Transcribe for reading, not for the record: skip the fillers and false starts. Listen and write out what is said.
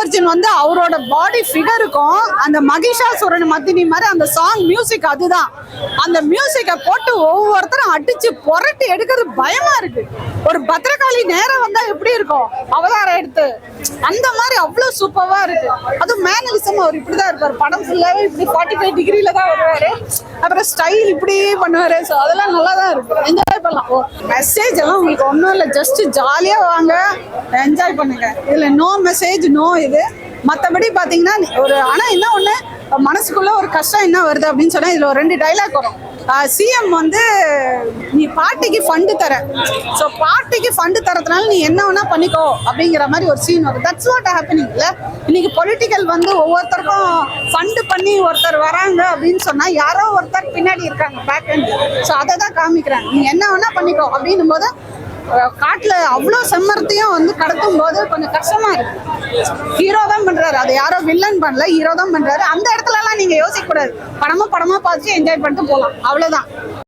அர்ஜுன் வந்து அவரோட பாடி ஃபிகருக்கும் அந்த மகிஷாசுரன் மத்தினி மாதிரி அந்த சாங் மியூசிக் அதுதான். அந்த மியூசிக்கை போட்டு ஒவ்வொருத்தரும் அடிச்சு புரட்டி எடுக்கிறது பயமா இருக்கு. ஒரு பத்திரகாளி நேரம் வந்தா எப்படி இருக்கும் அவதாரம் எடுத்து, அந்த மாதிரி அவ்வளவு சூப்பரா இருக்கு. அதுவும் மேனலிசம் அவர் இப்படிதான் இருப்பாரு, படம் ஃபுல்லாவே இப்படி 45 டிகிரில தான் வருவாரு, அப்புறம் ஸ்டைல் இப்படி பண்ணுவாரு. ஸோ அதெல்லாம் நல்லா தான் இருக்கு, என்ஜாய் பண்ணலாம். மெசேஜ் எல்லாம் உங்களுக்கு ஒன்றும் இல்லை, ஜஸ்ட் ஜாலியா வாங்க, என்ஜாய் பண்ணுங்க. இதுல நோ மெசேஜ் நோ இது. மற்றபடி பாத்தீங்கன்னா ஒரு ஆனா என்ன ஒண்ணு மனசுக்குள்ள ஒரு கஷ்டம் என்ன வருது அப்படின்னு சொன்னா இதுல ஒரு 2 டைலாக் வரும். சிஎம் வந்து நீ பார்ட்டிக்கு ஃபண்டு தர, ஸோ பார்ட்டிக்கு ஃபண்டு தரதுனால நீ என்ன வேணா பண்ணிக்கோ அப்படிங்கிற மாதிரி ஒரு சீன் வரும். That's what happening. இல்லை இன்னைக்கு பொலிட்டிக்கல் வந்து ஒவ்வொருத்தருக்கும் ஃபண்டு பண்ணி ஒருத்தர் வராங்க அப்படின்னு சொன்னா யாரோ ஒருத்தர் பின்னாடி இருக்காங்க பேக் எண்ட். ஸோ அதை தான் காமிக்கிறாங்க, நீ என்ன வேணா பண்ணிக்கோ அப்படின்னும் போது காட்டுல அவ்வளோ செம்மரத்தையும் வந்து கடத்தும் போது கொஞ்சம் கஷ்டமா இருக்கு. ஹீரோ தான் பண்றாரு, அது யாரோ வில்லன் பண்ணல, ஹீரோ தான் பண்றாரு. அந்த இடத்துல எல்லாம் நீங்க யோசிக்க கூடாது, படமா பார்த்து என்ஜாய் பண்ணிட்டு போகலாம், அவ்வளவுதான்.